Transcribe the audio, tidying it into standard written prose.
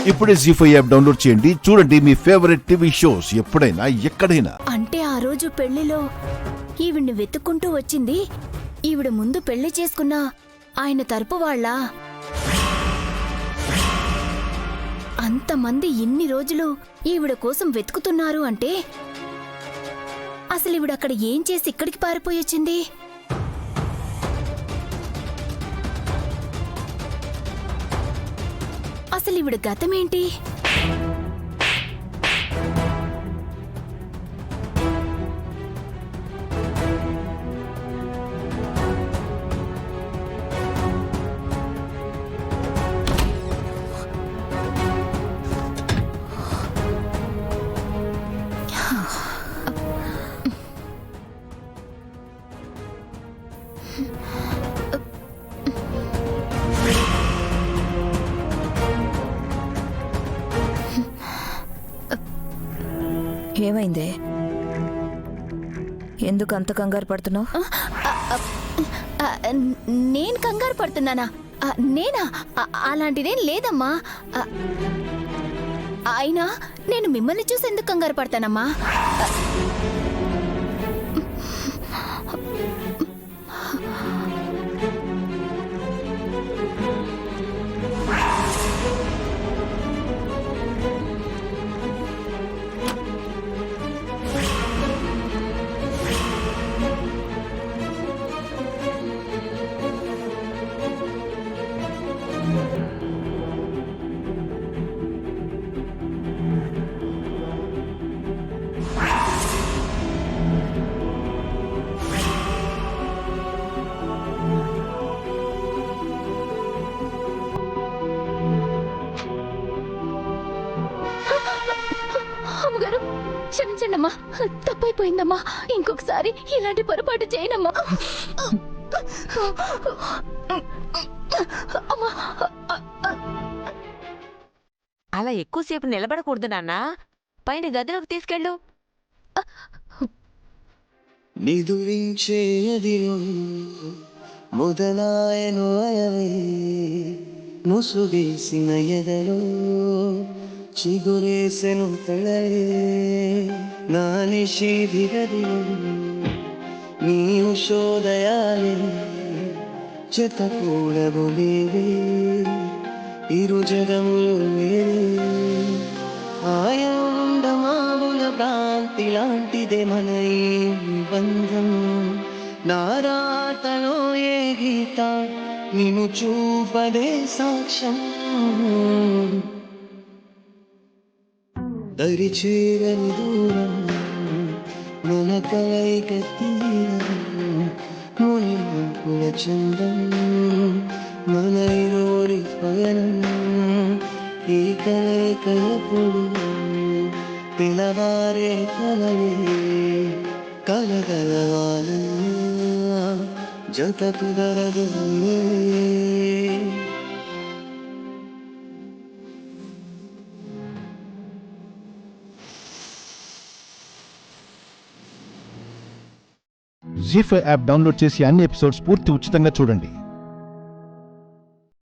ఇప్పుడే జీ5 app download చేయండి. చూడండి మీ ఫేవరెట్ టీవీ షోస్ ఎప్పుడైనా ఎక్కడైనా. అంటే ఆ రోజు పెళ్లిలో ఈవిడ్ని వెతుక్కుంటూ వచ్చింది ఈవిడ ముందు పెళ్లి చేసుకున్న ఆయన తరపు వాళ్ళ. అంతమంది ఇన్ని రోజులు ఈవిడ కోసం వెతుకుతున్నారు అంటే అసలు ఈవిడ అక్కడ ఏం చేసి ఇక్కడికి పారిపోయొచ్చింది? అసలు ఈవిడ గతమేంటి? ఏమైంది? ఎందుకు అంత కంగారు పడుతున్నావు? నేను కంగారు పడుతున్నానా? నేనా? అలాంటిదేం లేదమ్మా. అయినా నేను మిమ్మల్ని చూసి ఎందుకు కంగారు పడతానమ్మా? అమ్మగారు క్షమించండమ్మా, తప్పైపోయిందమ్మా. ఇంకొకసారి ఇలాంటి పొరపాటు చేయనమ్మా. అలా ఎక్కువసేపు నిలబడకూడదు నాన్న. పైన గదిలోకి తీసుకెళ్ళు. మొదలాయను అయవే ముసుగేసిన ఎదలో చిగురేసెను తళలే నా నిషేధిగది నీవు శోదయాలే చెత కూడబులేవే ఇరు జగములు వేరే ఆయనుండమావుల భ్రాంతి లాంటిదే మన ఈ బంధం. నారాతలో ఏ గీత నిన్ను చూపదే సాక్ష్యం. దరిచేరని దూరం మన కలయిక తీరం ముని ముక్కుల చందం మన ఇరువురి పయనం. ఈ కలయిక ఎప్పుడు పిలవారే కలలే కలగలవాలన్నా జత కుదరదు. జీ5 యాప్ డౌన్లోడ్ చేసి అన్ని ఎపిసోడ్స్ పూర్తి ఉచితంగా చూడండి.